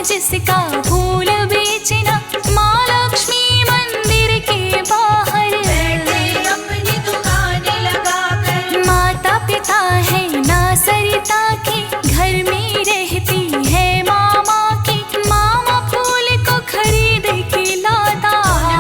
जिसका फूल बेचना, माँ लक्ष्मी मंदिर के बाहर बैठे अपनी दुकान लगाकर। माता पिता है ना सरिता के, घर में रहती है मामा की। मामा फूल को खरीद के लाता,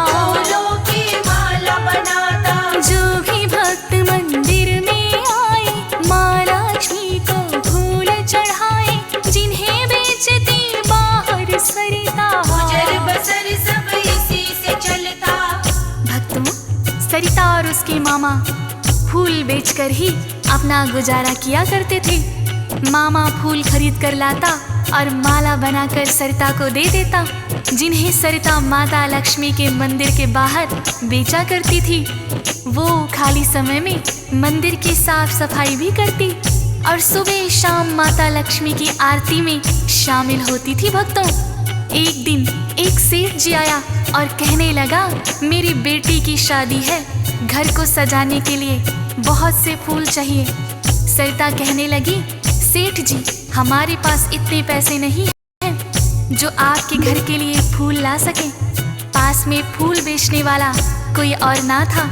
फूलों की माला बनाता। जो भी भक्त मंदिर में आए, माँ लक्ष्मी को फूल चढ़ाए। जिन्हें बेचती बाहर सरिता, गुजर बसर सब इसी से चलता। भक्तों, सरिता और उसके मामा फूल बेचकर ही अपना गुजारा किया करते थे। मामा फूल खरीद कर लाता और माला बनाकर सरिता को दे देता, जिन्हें सरिता माता लक्ष्मी के मंदिर के बाहर बेचा करती थी। वो खाली समय में मंदिर की साफ सफाई भी करती और सुबह शाम माता लक्ष्मी की आरती में शामिल होती थी। भक्तों, एक दिन एक सेठ जी आया और कहने लगा, मेरी बेटी की शादी है, घर को सजाने के लिए बहुत से फूल चाहिए। सरिता कहने लगी, सेठ जी, हमारे पास इतने पैसे नहीं हैं जो आपके घर के लिए फूल ला सके। पास में फूल बेचने वाला कोई और ना था,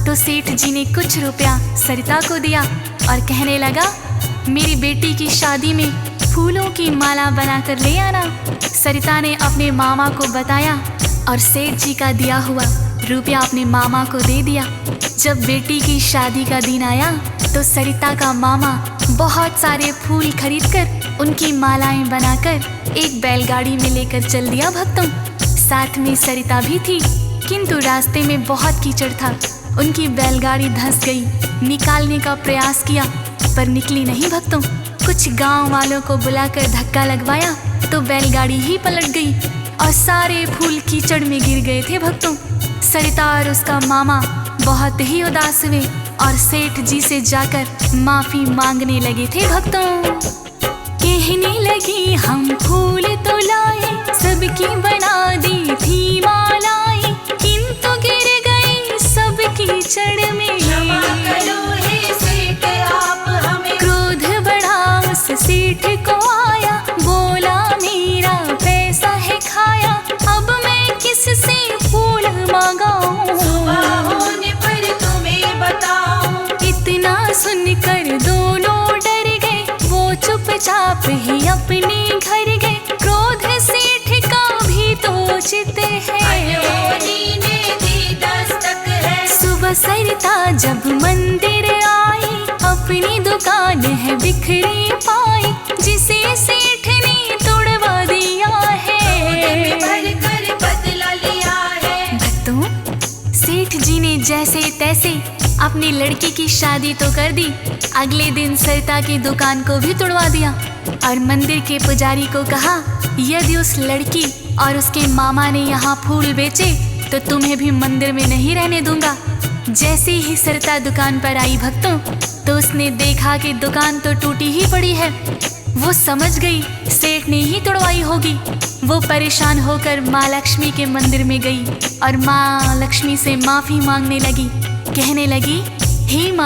तो सेठ जी ने कुछ रुपया सरिता को दिया और कहने लगा, मेरी बेटी की शादी में फूलों की माला बनाकर ले आना। सरिता ने अपने मामा को बताया और सेठ जी का दिया हुआ रुपया अपने मामा को दे दिया। जब बेटी की शादी का दिन आया तो सरिता का मामा बहुत सारे फूल खरीदकर उनकी मालाएं बनाकर एक बैलगाड़ी में लेकर चल दिया। भक्तों, साथ में सरिता भी थी, किंतु रास्ते में बहुत कीचड़ था। उनकी बैलगाड़ी धंस गई। निकालने का प्रयास किया पर निकली नहीं। भक्तों, कुछ गांव वालों को बुलाकर धक्का लगवाया तो बैलगाड़ी ही पलट गई और सारे फूल कीचड़ में गिर गए थे। भक्तों, सरिता और उसका मामा बहुत ही उदास हुए और सेठ जी से जाकर माफी मांगने लगे थे। भक्तों, कहने लगी, हम फूल तो लाए, सबकी बना दी थी मालाएं, किंतु गिर गई सब कीचड़ में। क्षमा करो हे सेठ आप हमें। क्रोध बढ़ा उस सेठ को आया, बोला मेरा पैसा है खाया, अब मैं किससे फूल मांगाऊं। सुबह होने पर तुम्हें बताऊं। इतना सुनकर दोनों डर गए, वो चुपचाप ही अपने घर गए। क्रोध सेठ का भी तो चित है, अयोनी ने दी दस्तक है। सुबह सरिता जब मंदिर आई, अपनी दुकान है बिखरी पाई, जिसे सेठ ने तोड़वा दिया है। भर कर बदला लिया है। भक्तों, सेठ जी ने जैसे तैसे अपनी लड़की की शादी तो कर दी, अगले दिन सरिता की दुकान को भी तोड़वा दिया और मंदिर के पुजारी को कहा, यदि उस लड़की और उसके मामा ने यहाँ फूल बेचे तो तुम्हें भी मंदिर में नहीं रहने दूंगा। जैसे ही सरिता दुकान पर आई भक्तों, तो उसने देखा कि दुकान तो टूटी ही पड़ी है। वो समझ गई सेठ ने ही तोड़वाई होगी। वो परेशान होकर माँ लक्ष्मी के मंदिर में गई और माँ लक्ष्मी से माफी मांगने लगी। कहने लगी, हे माँ